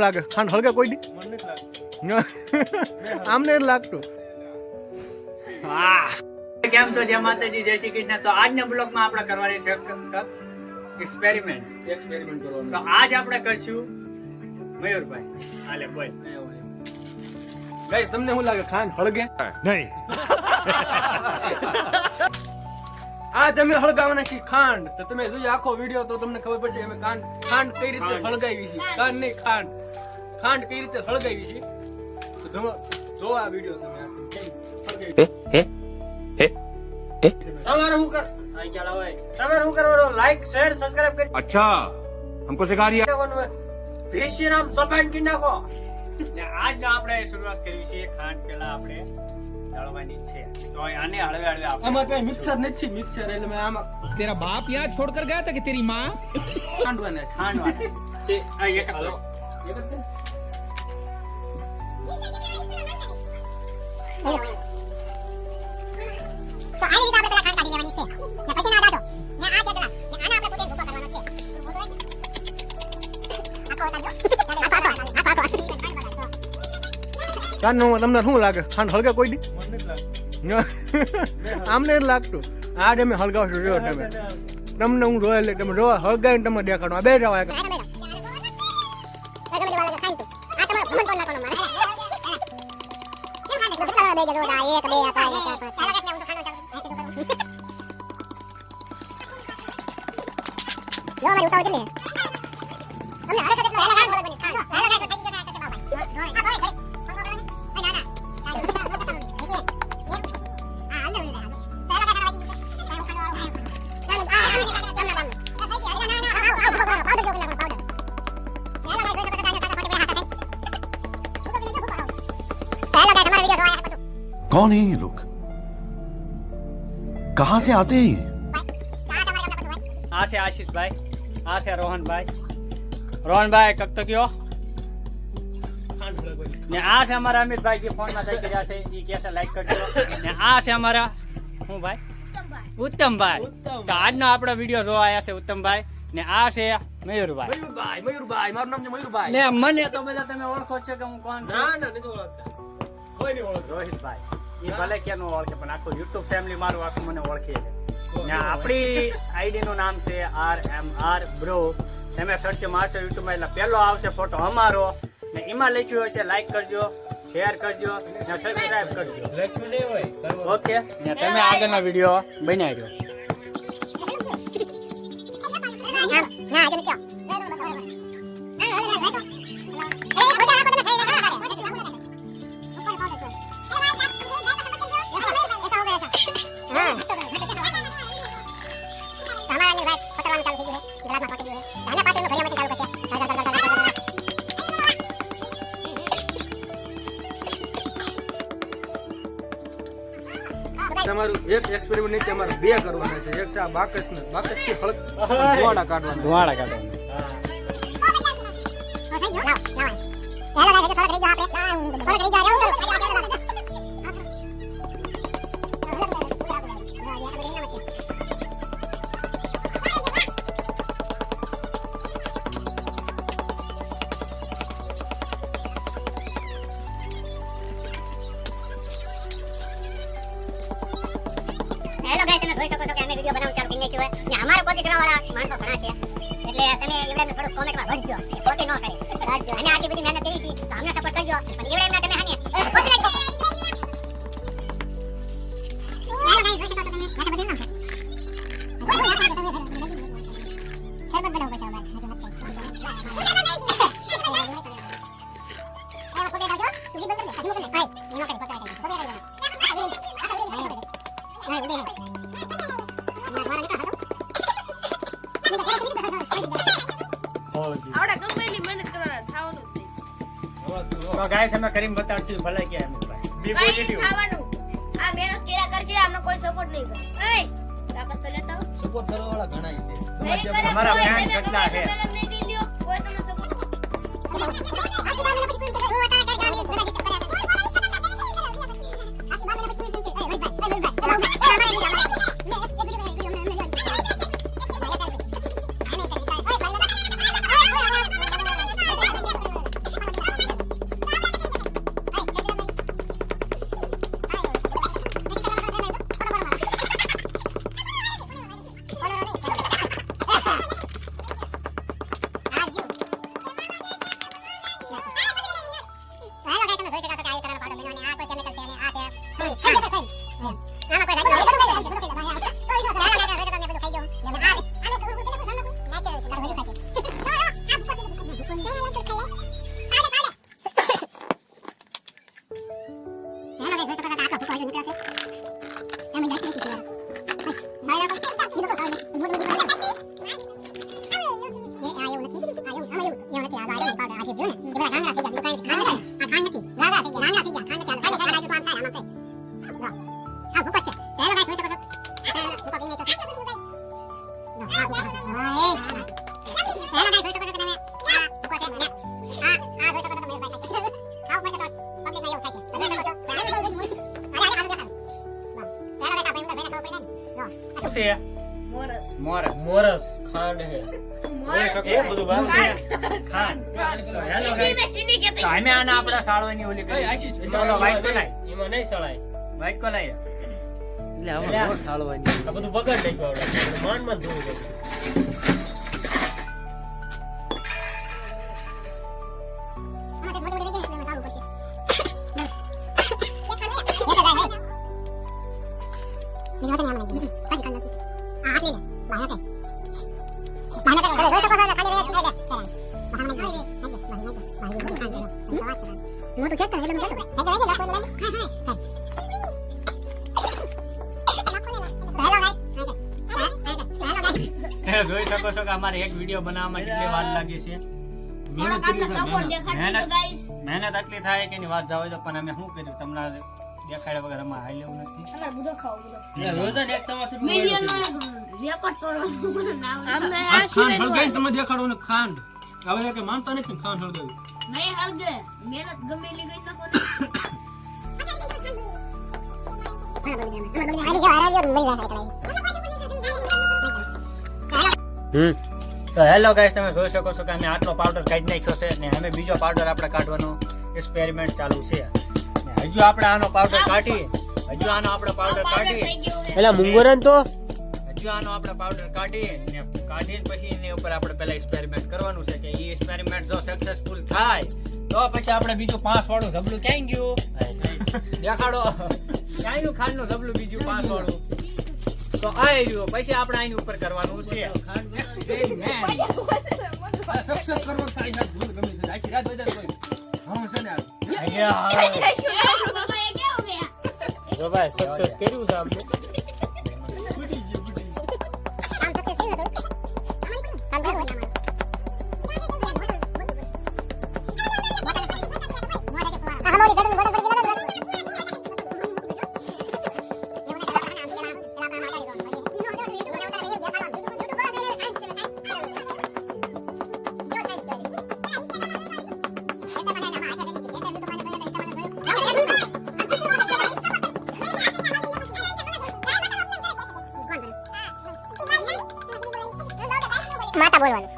લાગે ખાંડ હળગે કોઈ દી આમને લાગતું. કેમ તો જય માતાજી, જય શ્રી કૃષ્ણ. તો આજના બ્લોગમાં આપણે કરવાની છે એક્સપેરિમેન્ટ કરવાનું. તો આજ આપણે કરશું મયુરભાઈ. હાલે બોલ. ગાઈસ તમને શું લાગે ખાંડ હળગે? નહીં. આજ અમે હળગાવવાના છીએ ખાંડ. તો તમે જોજો આખો વિડિયો તો તમને ખબર પડશે અમે ખાંડ કઈ રીતે હળગાવી છે. ખાંડ નહીં ખાંડ કઈ રીતે હળગાવી છે. તો જો આ વિડિયો તમે તમારે શું કર આ ચાલ આવે તમારે શું કરવાનું? લાઈક શેર સબસ્ક્રાઇબ કરી अच्छा हमको सिखा रिया નાખવાનું હોય. ભેંસી નામ દબાઈને કરી નાખો. ને આજ આપણે શરૂઆત કરવી છે. ખાંડ પેલા આપણે દળવાની છે. તો આને હળવે હળવે આપણે આમાં કઈ મિક્સર નથી. મિક્સર એટલે મેં આમાં तेरा बाप यहाँ छोड़कर गया था कि तेरी माँ? ખાંડવાના છે. ખાંડવાના છે. આ એક હાલો એક જ છે? તો આ રીતે આપણે પેલા ખાંડ કાઢી લેવાની છે ને પછી ના દાટો ને આ ચકલા ને આને આપણે પોતે ભૂકો કરવાનો છે. ખાંડનું તમને શું લાગે ખાંડ હળગે કોઈ દી આમને લાગતું. આજ અમે હળગાવશું. જો તમે તમને હું જોયા એટલે તમે જોવા હળગાવીને તમે દેખાડો. આ બે જવા कौन है ये लोग कहां से आते हैं ये? આ છે આશીષભાઈ, આ છે રોહનભાઈ. રોહનભાઈ કક તો કયો ને આ છે અમારા અમિતભાઈ જે ફોન માં થઈ ગયા છે. ઈ કે છે લાઈક કરજો. ને આ છે અમારા હું ભાઈ ઉત્તમભાઈ. તો આજનો આપણો વિડિયો જોવા આવ્યા છે ઉત્તમભાઈ. ને આ છે મયુરભાઈ. મયુરભાઈ મારું નામ છે મયુરભાઈ. ને મને તો બધા તમે ઓળખો છો કે હું કોણ છું? ના નથી ઓળખતા. કોઈ નહીં ઓળખતો. રોહિતભાઈ. ઈ ભલે કે નો ઓળખે પણ આખું યુટ્યુબ ફેમિલી મારું આખું મને ઓળખે છે. ને આપણી આઈડી નું નામ છે RMR Bro. તમે સર્ચ મારશો યુટ્યુબ માં એટલે પહેલો આવશે ફોટો અમારો. ને એમાં લખ્યું હશે લાઈક કરજો, શેર કરજો ને સબસ્ક્રાઇબ કરજો. લખ્યું નહીં હોય. ઓકે. ને તમે આગળના વિડિયો બનાવ્યો. તમારું એક એક્સપેરિમેન્ટ નહીં છે. અમારે બે કરવાના છે. એક છે આ બાકસ થી હળગ ધોવાડા કાઢવાના. ધુવાડા કાઢો. હેલો ગાઈસ, તમે જોઈ શકો છો કે અમે વિડિયો બનાવવાનું ચાલુ કરી નાખ્યું છે. ને અમારા કોપી કરવાવાળા માણસો ઘણા છે. એટલે તમે એવડાને થોડું કોમેન્ટમાં ભરજો કે કોપી ન કરે. અને આટલી બધી મહેનત કરી છે તો અમને સપોર્ટ કરજો. પણ એવડાને તમે હાને કોપી રાખો. હેલો ગાઈસ, જોઈ શકો છો તમે નાખા બધી નાખો. સરબત બનાવો પછી આવડા. એવા કોપી રાખજો. તું કી બોલ દે. આજુ કરે. હાય. એનો કરે કોપી રાખજો. કોપી રાખજો. નહીં ઉડે. આવડા કંપની મહેનત કરવાના થાવાનું જ નહીં. તો ગાઈસ અમે કરીને બતાડશું ભલે કે અમિતભાઈ. બી કાંઈ પોઝિટિવ. નહીં થવાનું. આ મહેનત કર્યા કરશે, આમને કોઈ સપોર્ટ નહીં કરે. એય તાકાત તો લેતા આવો. સપોર્ટ કરવા વાળા ઘણા છે. નહીં કરે તમારા કોઈ, ફ્રેન્ડ તમે કેટલા છે? મહેનત નહીં કરી લ્યો, કોઈ તમને સપોર્ટ બધા ગાંગડા થઈ ગયા ખાંડ નથી ગાંગડા થઈ ગયા ખાંડ નથી ખાંડ તો આમ થાય આમ થાય આ ભૂકો છે પહેલો ગાઈસ જોઈ શકો છો ભૂકો પીને તો આ ભૂકો હા એ પહેલો ગાઈસ જોઈ શકો છો તમે આ ભૂકો છે મને આ જોઈ શકો છો તમે ભાઈ ખાવ પડે તો પબ્લિક ને એવું થાય છે તમે શકો છો અરે આ દેખાડો પહેલો ગાઈસ આપણે અંદર બેઠા ખબર પડે શું છે મોરસ મોરસ ખાંડ હે એ બધું બાર છે ખાંડ તો હેલો હિન્દી ગાઈસ में चीनी कहते તો हैं અમે આના આપણા સાળવાની ઓલી કરી આશીષ ચલો વાઈટ કોલાય એમાં નહીં સળાય વાઈટ કોલાય એટલે આ થાળવાની આ બધું બગાડ નાખ્યું આપણે માંડમાં ધોવું પડે જોઈ શકો છો કે અમારે એક વિડિયો બનાવવામાં કેટલી વાર લાગી છે થોડોક આપનો સપોર્ટ દેખાડી દો ગાઈસ મહેનત આટલી થાય કે એની વાત જાવ તો પણ અમે શું કર્યું તમને દેખાડ્યા વગર અમારે હાઈ લેવું નથી અરે બધો ખાઓ બધો રોજ એક તમાશો મિલિયન નો રેકોર્ડ તોડો નામ અમને આ ખાંડ હળગાઈને તમે દેખાડો ને ખાંડ હવે કે માનતા નથી ખાંડ હળગાવી નહીં હલગે મહેનત ગમે એટલી ગઈ નાખો ને તો હેલો ગાઈસ તમે જોઈ શકો છો કે અમે આટલો પાવડર કાઢી નાખ્યો છે ને અમે બીજો પાવડર આપણે કાઢવાનો એક્સપેરિમેન્ટ ચાલુ છે ને હજુ આપણે આનો પાવડર કાઢી એલા મુંગોરન તો હજુ આનો આપણે પાવડર કાઢીને પછી એની ઉપર આપણે પહેલા એક્સપેરિમેન્ટ કરવાનું છે કે એ એક્સપેરિમેન્ટ જો સક્સેસફુલ થાય તો પછી આપણે બીજું 5 વાળું ઝબલું ક્યાં ગયું દેખાડો ક્યાં ગયું ખાંડનું ઝબલું બીજું 5 વાળું તો આ રહ્યું પછી આપણે આની ઉપર કરવાનું છે સક્સેસ કરવો થાય ના ભૂલ ગમે છે આખી રાત બજાર કોઈ હા છે ને बाबा ये क्या हो गया જો ભાઈ સક્સેસ કર્યું છે આપણે માતા બોલવાનું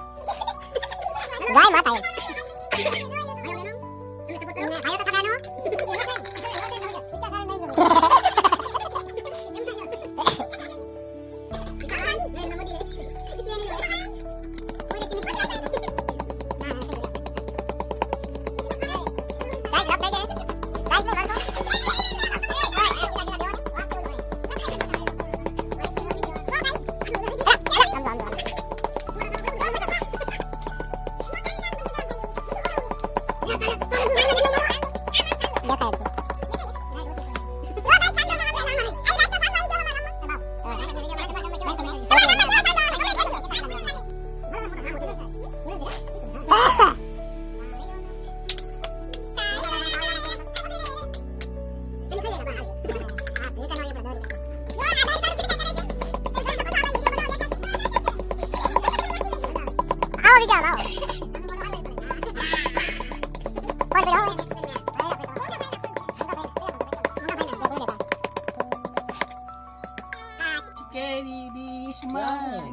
ગાય માતા એમ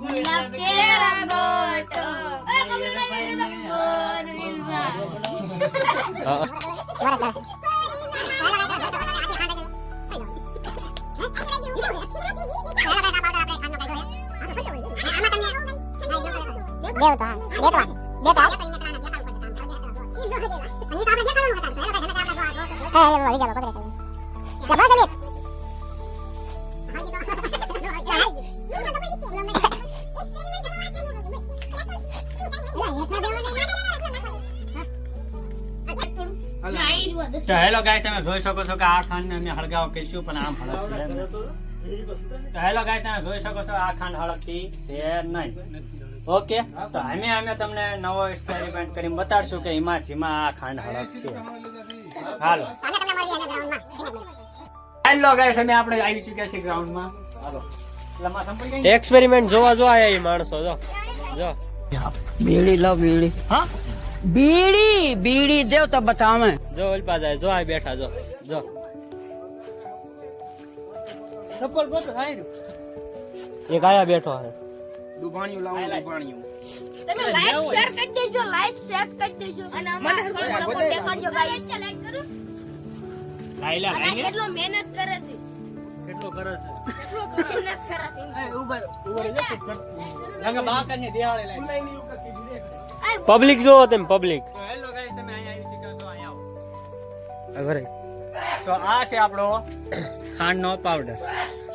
गुलाब के रंगोट ए તો હેલો ગાઈસ તમે જોઈ શકો છો કે આ ખાંડને અમે હળગાવ કહીશું પણ આમ હળગશે તો હેલો ગાઈસ તમે જોઈ શકો છો આ ખાંડ હળગતી છે નહીં ઓકે તો અમે તમને નવો એક્સપેરિમેન્ટ કરીને બતાડશું કે એમાં જેમાં આ ખાંડ હળગશે. હાલો હેલો ગાઈસ, અમે આપણે આવી ચૂક્યા છીએ ગ્રાઉન્ડમાં. હાલો લમ્મા સંપૂર્ણ ગઈ. એક્સપેરિમેન્ટ જોવા જો આયા ઈ માણસો જો જો बीड़ी लो बीड़ी हाँ बीड़ी बीड़ी देव तो बतावे જો ઓલપા જાય જો આ બેઠા જો જો સપર ગોત હાયરું એક આયા બેઠો હે તમે લાઈક શેર કરી દેજો, લાઈક શેર કરી દેજો અને અમારો સપોર્ટ દેખાડજો ગાઈસ. લાઈક કરો. લાઈલા અને લાઈને કેટલો મહેનત કરે છે, કેટલો કરે છે. કેટલો મહેનત કરે છે. રંગ બાકરને દિહાળે લાઈ. પબ્લિક જો તમે પબ્લિક તો હેલો ગાઈસ, તમે અહીંયા આવી ચૂક્યા છો, અહીંયા આવો. ઘરે તો આ છે આપણો ખાંડનો પાવડર,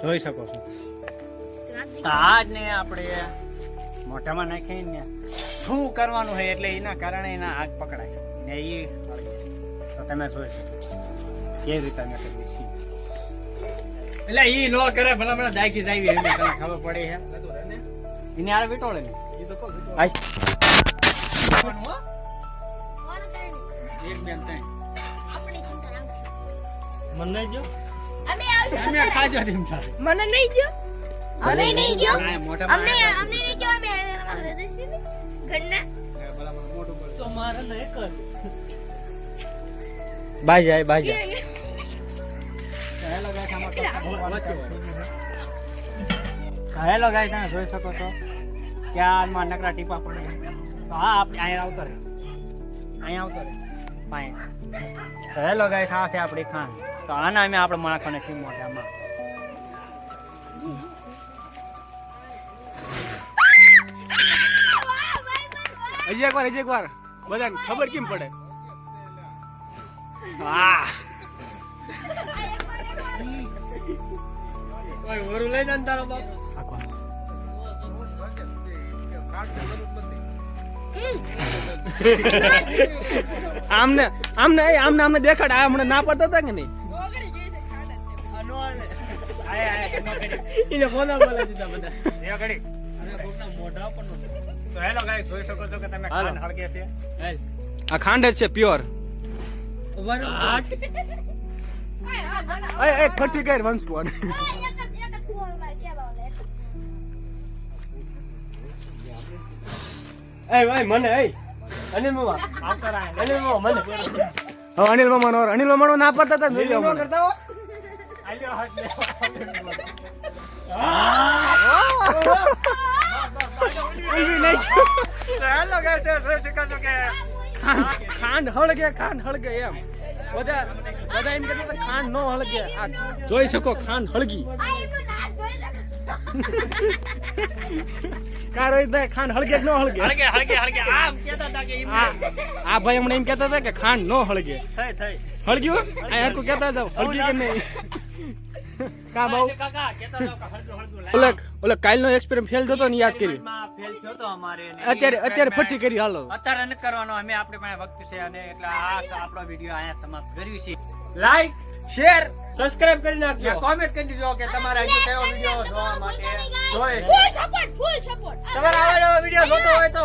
જોઈ શકો છો. તો આ જ ને આપણે મોઢામાં નાખીને શું કરવાનું છે એટલે એના કારણે એના આગ પકડાય ને એ તો તમે જોઈ શકો કેવી રીતે અમે કરીએ છીએ. એટલે એ નો કરે ભલા ભલા દાખી જાય એમને તમને ખબર પડે છે એને આરે વિટોળે ને એ તો કહું કોણ કરે? એક બેન ત્રણ આપણી ચિંતા ના કરો. મને જો અમે આવશું. અમે ખાજો તેમ થાય. મને નહીં જો, અમે નહીં જો, આ મોઢામાં અમને નાખો. અમને નહીં જો, અમે અમારા દેશી ને ઘરના. ભલા મને મોઢું બોલે. તો મારે ને એક જ. બાજા બાજા હેલો ગાઈસ, આમાં તો હેલો ગાઈસ, તમે જોઈ શકો છો કે આમાં નકરા ટીપા પડે છે. તો હા આપણે અહીંયા આવતો રહે, અહીંયા આવતો રહે પાણી. તો હેલો ગાઈસ, આ છે આપણી ખાંડ. તો આના અમે આપણે માખણને સી મોઢામાં. હજી એકવાર બધાને ખબર કેમ પડે હા ઓય ઓરું લઈ જાન તારો બાપ આમને આમને આમને આમને દેખાડ આ હમણાં ના પડતા હતા કે નહીં એને ફોન બોલે દીધા બધા એ ઘડી મોઢા પર તો હેલો ગાઈસ, જોઈ શકો છો કે તમે ખાંડ હળગે છે. આ ખાંડ જ છે પ્યોર એ ફરતી કર વંશ કોણ એક જ કુવાળ માર કે બાવલે. એ ભાઈ મને એ અનિલ મામા આવતા રહે. અનિલ મામા મને હવે અનિલ મામા નો અનિલ મામા નો ના પડતા હતા ને જોજો મને આલ્યો હાથ લે. હેલો ગાઈસ, જોઈ શકો છો કે ખાંડ હળગે એમ બધા બધા એમ કહેતા હતા ખાંડ નો હળગે આ જોઈ શકો ખાંડ હળગી આ એનું નાક જોઈ શકો. કારો ઇધર ખાંડ હળગે કે નો હળગે હળગે આમ કહેતા હતા કે એમ આ ભાઈ હમણાં એમ કહેતા હતા કે ખાંડ નો હળગે થઈ હળગ્યું આ હરકું કહેતા હતા હળગી કે નહીં કા બહુ કાકા કહેતા હતા કે હળગું ઓલે કાલનો એક્સપેરિમેન્ટ ફેલ થતો ને યાદ કર્યું માં ફેલ થયો તો અમારે ને અત્યારે ફટી કરી હાલો અત્યારે ન કરવાનો, અમે આપણે પાસે વખત છે અને એટલે આ આપણો વિડિયો અહીંયા સમાપ્ત કર્યું છે. લાઈક શેર સબસ્ક્રાઇબ કરી નાખજો કોમેન્ટ કરી દીજો કે તમારે હજુ કયો વિડિયો જોવા માટે જોઈએ. Full support, full support. તમારા આવા નવા વિડિયો જોતો હોય તો